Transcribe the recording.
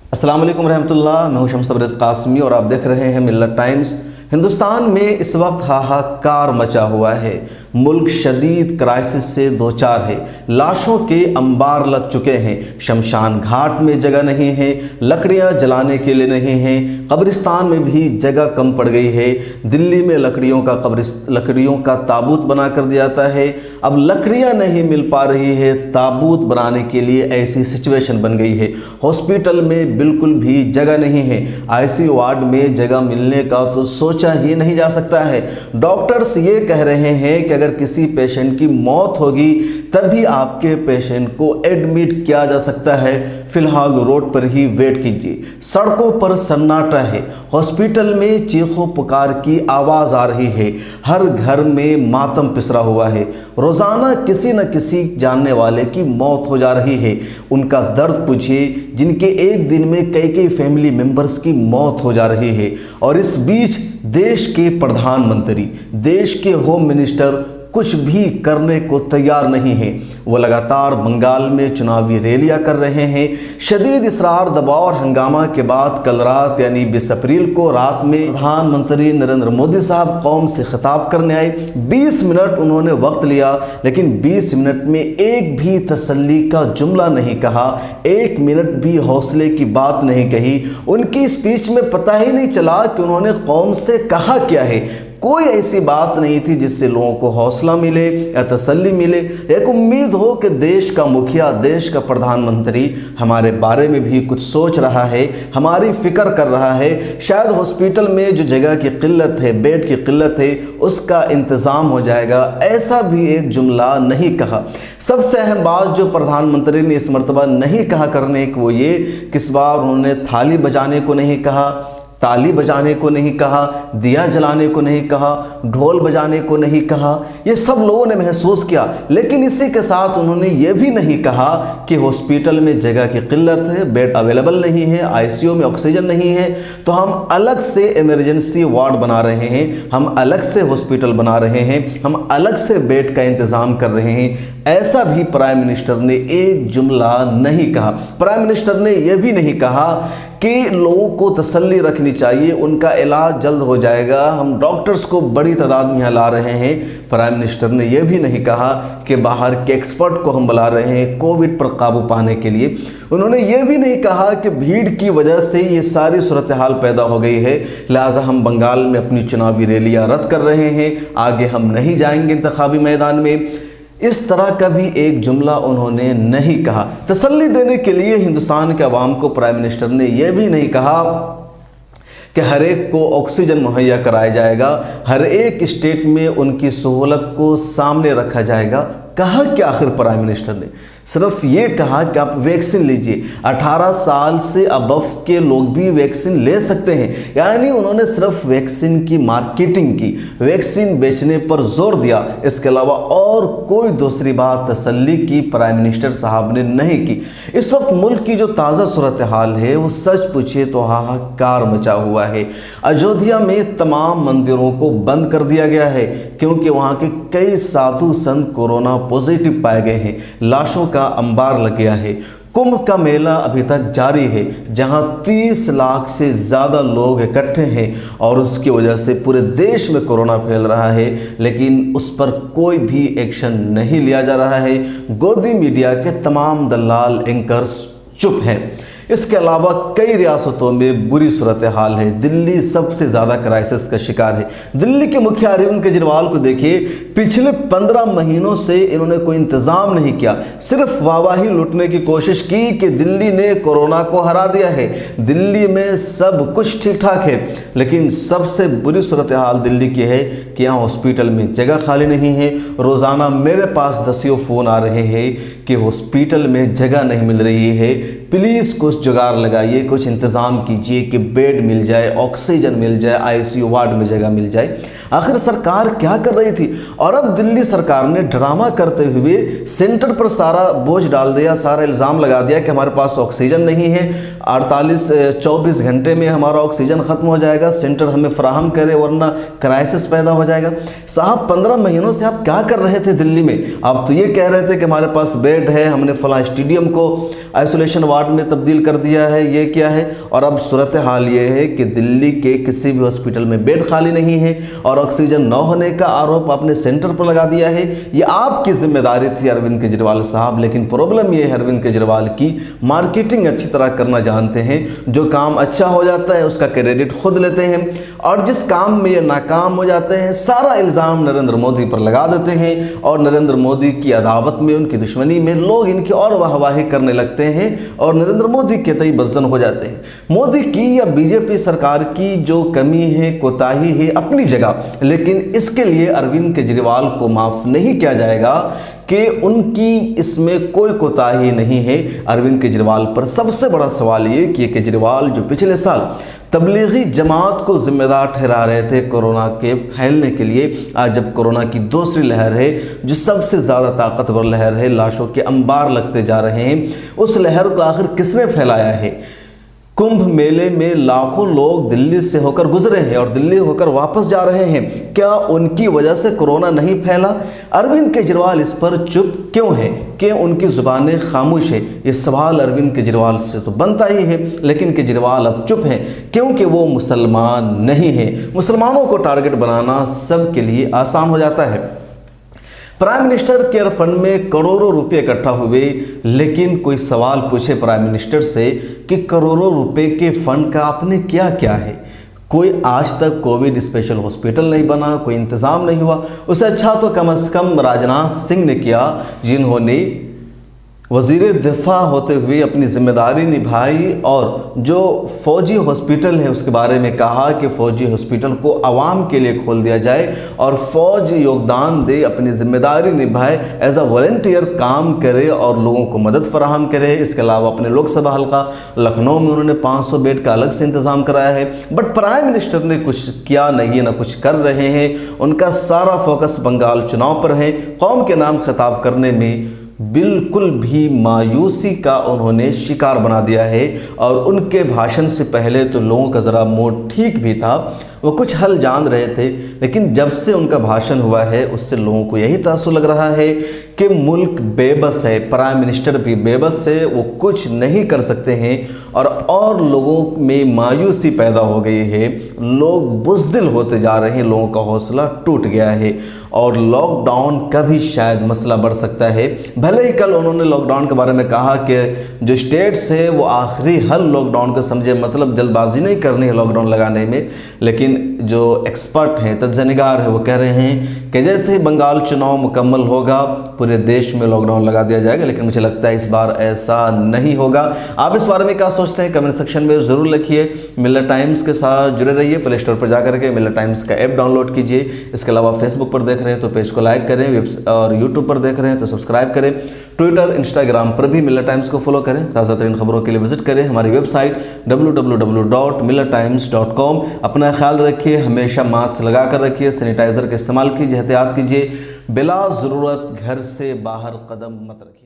अस्सलाम वालेकुम रहमतुल्लाह। मैं हूं तब्रेज़ कासमी और आप देख रहे हैं मिल्लत टाइम्स। हिंदुस्तान में इस वक्त हाहाकार मचा हुआ है। मुल्क शदीद क्राइसिस से दो चार है। लाशों के अंबार लग चुके हैं। शमशान घाट में जगह नहीं है, लकड़ियां जलाने के लिए नहीं है, कब्रिस्तान में भी जगह कम पड़ गई है। दिल्ली में लकड़ियों का ताबूत बना कर दिया जाता है। अब लकड़ियां नहीं मिल पा रही है, ताबूत बनाने के लिए ऐसी सिचुएशन बन गई है। हॉस्पिटल में बिल्कुल भी जगह नहीं है। आईसीयू वार्ड में जगह मिलने का तो सोचा ही नहीं जा सकता है। डॉक्टर्स ये कह रहे हैं कि अगर किसी पेशेंट की मौत होगी तभी आपके पेशेंट को एडमिट किया जा सकता है। फिलहाल रोड पर ही वेट कीजिए। सड़कों पर सन्नाटा है। हॉस्पिटल में चीखों पुकार की आवाज आ रही है। हर घर में मातम पिसरा हुआ है। रोजाना किसी न किसी जानने वाले की मौत हो जा रही है। उनका दर्द पूछिए, जिनके एक दिन में कई कई फैमिली मेंबर्स की मौत हो जा रही है। और इस बीच देश के प्रधानमंत्री, देश के होम मिनिस्टर कुछ भी करने को तैयार नहीं है। वो लगातार बंगाल में चुनावी रैलियां कर रहे हैं। शदीद इसरार, दबाव और हंगामा के बाद कल रात यानी 20 अप्रैल को रात में प्रधानमंत्री नरेंद्र मोदी साहब कौम से खिताब करने आए। 20 मिनट उन्होंने वक्त लिया, लेकिन 20 मिनट में एक भी तसल्ली का जुमला नहीं कहा, एक मिनट भी हौसले की बात नहीं कही। उनकी स्पीच में पता ही नहीं चला कि उन्होंने कौम से कहा क्या है। कोई ऐसी बात नहीं थी जिससे लोगों को हौसला मिले या तसल्ली मिले, एक उम्मीद हो कि देश का मुखिया, देश का प्रधानमंत्री हमारे बारे में भी कुछ सोच रहा है, हमारी फिक्र कर रहा है। शायद हॉस्पिटल में जो जगह की किल्लत है, बेड की किल्लत है, उसका इंतज़ाम हो जाएगा। ऐसा भी एक जुमला नहीं कहा। सबसे अहम बात जो प्रधानमंत्री ने इस मरतबा नहीं कहा करने की वो ये कि इस बार उन्होंने थाली बजाने को नहीं कहा, ताली बजाने को नहीं कहा, दिया जलाने को नहीं कहा, ढोल बजाने को नहीं कहा। ये सब लोगों ने महसूस किया, लेकिन इसी के साथ उन्होंने ये भी नहीं कहा कि हॉस्पिटल में जगह की किल्लत है, बेड अवेलेबल नहीं है, आईसीयू में ऑक्सीजन नहीं है, तो हम अलग से इमरजेंसी वार्ड बना रहे हैं, हम अलग से हॉस्पिटल बना रहे हैं, हम अलग से बेड का इंतज़ाम कर रहे हैं। ऐसा भी प्राइम मिनिस्टर ने एक जुमला नहीं कहा। प्राइम मिनिस्टर ने यह भी नहीं कहा कि लोगों को तसल्ली रखनी चाहिए, उनका इलाज जल्द हो जाएगा, हम डॉक्टर्स को बड़ी तादाद में यहाँ ला रहे हैं। प्राइम मिनिस्टर ने यह भी नहीं कहा कि बाहर के एक्सपर्ट को हम बुला रहे हैं कोविड पर काबू पाने के लिए। उन्होंने यह भी नहीं कहा कि भीड़ की वजह से ये सारी सूरत हाल पैदा हो गई है, लिहाजा हम बंगाल में अपनी चुनावी रैलियाँ रद्द कर रहे हैं, आगे हम नहीं जाएंगे इंतखाबी मैदान में। इस तरह का भी एक जुमला उन्होंने नहीं कहा। तसल्ली देने के लिए हिंदुस्तान के अवाम को प्राइम मिनिस्टर ने यह भी नहीं कहा कि हर एक को ऑक्सीजन मुहैया कराया जाएगा, हर एक स्टेट में उनकी सहूलत को सामने रखा जाएगा। कहा क्या आखिर प्राइम मिनिस्टर ने? सिर्फ ये कहा कि आप वैक्सीन लीजिए, 18 साल से अबव के लोग भी वैक्सीन ले सकते हैं। यानी उन्होंने सिर्फ वैक्सीन की मार्केटिंग की, वैक्सीन बेचने पर जोर दिया। इसके अलावा और कोई दूसरी बात तसल्ली की प्राइम मिनिस्टर साहब ने नहीं की। इस वक्त मुल्क की जो ताज़ा सूरत हाल है वो सच पूछिए तो हाहाकार मचा हुआ है। अयोध्या में तमाम मंदिरों को बंद कर दिया गया है क्योंकि वहाँ के कई साधु संत कोरोना पॉजिटिव पाए गए हैं। लाशों का अंबार लग गया है। कुंभ का मेला अभी तक जारी है, जहां 30 लाख से ज़्यादा लोग इकट्ठे हैं और उसकी वजह से पूरे देश में कोरोना फैल रहा है, लेकिन उस पर कोई भी एक्शन नहीं लिया जा रहा है। गोदी मीडिया के तमाम दलाल, एंकर्स चुप हैं। इसके अलावा कई रियासतों में बुरी सूरत हाल है। दिल्ली सबसे ज़्यादा क्राइसिस का शिकार है। दिल्ली के मुखिया अरविंद केजरीवाल को देखिए, पिछले 15 महीनों से इन्होंने कोई इंतज़ाम नहीं किया, सिर्फ वाहवाही लूटने की कोशिश की कि दिल्ली ने कोरोना को हरा दिया है, दिल्ली में सब कुछ ठीक ठाक है। लेकिन सबसे बुरी सूरत हाल दिल्ली की है कि यहाँ हॉस्पिटल में जगह खाली नहीं है। रोज़ाना मेरे पास दसियों फ़ोन आ रहे हैं कि हॉस्पिटल में जगह नहीं मिल रही है, प्लीज़ कुछ जुगाड़ लगाइए, कुछ इंतज़ाम कीजिए कि बेड मिल जाए, ऑक्सीजन मिल जाए, आईसीयू वार्ड में जगह मिल जाए। आखिर सरकार क्या कर रही थी? और अब दिल्ली सरकार ने ड्रामा करते हुए सेंटर पर सारा बोझ डाल दिया, सारा इल्ज़ाम लगा दिया कि हमारे पास ऑक्सीजन नहीं है, 24 घंटे में हमारा ऑक्सीजन ख़त्म हो जाएगा, सेंटर हमें फराहम करे वरना क्राइसिस पैदा हो जाएगा। साहब 15 महीनों से आप क्या कर रहे थे दिल्ली में? आप तो ये कह रहे थे कि हमारे पास बेड है, हमने फला स्टेडियम को आइसोलेशन वार्ड में तब्दील कर दिया है, ये क्या है। और अब सूरत हाल ये है कि दिल्ली के किसी भी हॉस्पिटल में बेड खाली नहीं है और ऑक्सीजन न होने का आरोप आपने सेंटर पर लगा दिया है। ये आपकी जिम्मेदारी थी अरविंद केजरीवाल साहब, लेकिन प्रॉब्लम ये है अरविंद केजरीवाल की मार्केटिंग अच्छी तरह करना जानते हैं। जो काम अच्छा हो जाता है उसका क्रेडिट खुद लेते हैं और जिस काम में ये नाकाम हो जाते हैं सारा इल्ज़ाम नरेंद्र मोदी पर लगा देते हैं और नरेंद्र मोदी की अदावत में, उनकी दुश्मनी में लोग इनकी और वाहवाही करने लगते हैं और नरेंद्र मोदी के तई बदजन हो जाते हैं। मोदी की या बीजेपी सरकार की जो कमी है, कोताही है अपनी जगह, लेकिन इसके लिए अरविंद केजरीवाल को माफ़ नहीं किया जाएगा कि उनकी इसमें कोई कोताही नहीं है। अरविंद केजरीवाल पर सबसे बड़ा सवाल ये कि केजरीवाल जो पिछले साल तबलीगी जमात को जिम्मेदार ठहरा रहे थे कोरोना के फैलने के लिए, आज जब कोरोना की दूसरी लहर है जो सबसे ज़्यादा ताकतवर लहर है, लाशों के अंबार लगते जा रहे हैं, उस लहर को आखिर किसने फैलाया है। कुंभ मेले में लाखों लोग दिल्ली से होकर गुजरे हैं और दिल्ली होकर वापस जा रहे हैं, क्या उनकी वजह से कोरोना नहीं फैला। अरविंद केजरीवाल इस पर चुप क्यों है, कि उनकी जुबानें खामोश है। ये सवाल अरविंद केजरीवाल से तो बनता ही है, लेकिन केजरीवाल अब चुप हैं क्योंकि वो मुसलमान नहीं है। मुसलमानों को टारगेट बनाना सबके लिए आसान हो जाता है। प्राइम मिनिस्टर केयर फंड में करोड़ों रुपए इकट्ठा हुए, लेकिन कोई सवाल पूछे प्राइम मिनिस्टर से कि करोड़ों रुपए के फंड का आपने क्या क्या है। कोई आज तक कोविड स्पेशल हॉस्पिटल नहीं बना, कोई इंतज़ाम नहीं हुआ। उससे अच्छा तो कम से कम राजनाथ सिंह ने किया, जिन्होंने वज़ीर दिफा होते हुए अपनी जिम्मेदारी निभाई और जो फ़ौजी हॉस्पिटल है उसके बारे में कहा कि फ़ौजी हॉस्पिटल को आवाम के लिए खोल दिया जाए और फ़ौज योगदान दे, अपनी जिम्मेदारी निभाए, एज अ वॉलंटियर काम करे और लोगों को मदद फराहम करे। इसके अलावा अपने लोकसभा हल्का लखनऊ में उन्होंने 500 बेड का अलग से इंतज़ाम कराया है। बट प्राइम मिनिस्टर ने कुछ किया नहीं है, ना कुछ कर रहे हैं। उनका सारा फोकस बंगाल चुनाव पर है। कौम के नाम खिताब करने में बिल्कुल भी मायूसी का उन्होंने शिकार बना दिया है और उनके भाषण से पहले तो लोगों का ज़रा मूड ठीक भी था, वो कुछ हल जान रहे थे, लेकिन जब से उनका भाषण हुआ है उससे लोगों को यही तासुर लग रहा है कि मुल्क बेबस है, प्राइम मिनिस्टर भी बेबस है, वो कुछ नहीं कर सकते हैं और लोगों में मायूसी पैदा हो गई है। लोग बुज़दिल होते जा रहे हैं, लोगों का हौसला टूट गया है और लॉकडाउन का भी शायद मसला बढ़ सकता है। भले ही कल उन्होंने लॉकडाउन के बारे में कहा कि जो स्टेट्स है वो आखिरी हल लॉकडाउन को समझे, मतलब जल्दबाजी नहीं करनी है लॉकडाउन लगाने में, लेकिन जो एक्सपर्ट हैं, तज्ज़निगार हैं, वो कह रहे हैं कि जैसे ही बंगाल चुनाव मुकम्मल होगा पूरे देश में लॉकडाउन लगा दिया जाएगा। लेकिन मुझे लगता है इस बार ऐसा नहीं होगा। आप इस बारे में क्या सोचते हैं कमेंट सेक्शन में ज़रूर लिखिए। मिलत टाइम्स के साथ जुड़े रहिए। प्ले स्टोर पर जाकर के मिलत टाइम्स का ऐप डाउनलोड कीजिए। इसके अलावा फेसबुक पर देख रहे हैं तो पेज को लाइक करें और यूट्यूब पर देख रहे हैं तो सब्सक्राइब करें। ट्विटर, इंस्टाग्राम पर भी मिलत टाइम्स को फॉलो करें। ताज़ा तरीन खबरों के लिए विजिट करें हमारी वेबसाइट www.millertimes.com। अपना ख्याल रखिए, हमेशा मास्क लगा कर रखिए, सैनिटाइज़र का इस्तेमाल कीजिए, एहतियात कीजिए, बिला ज़रूरत घर से बाहर कदम मत रखिए।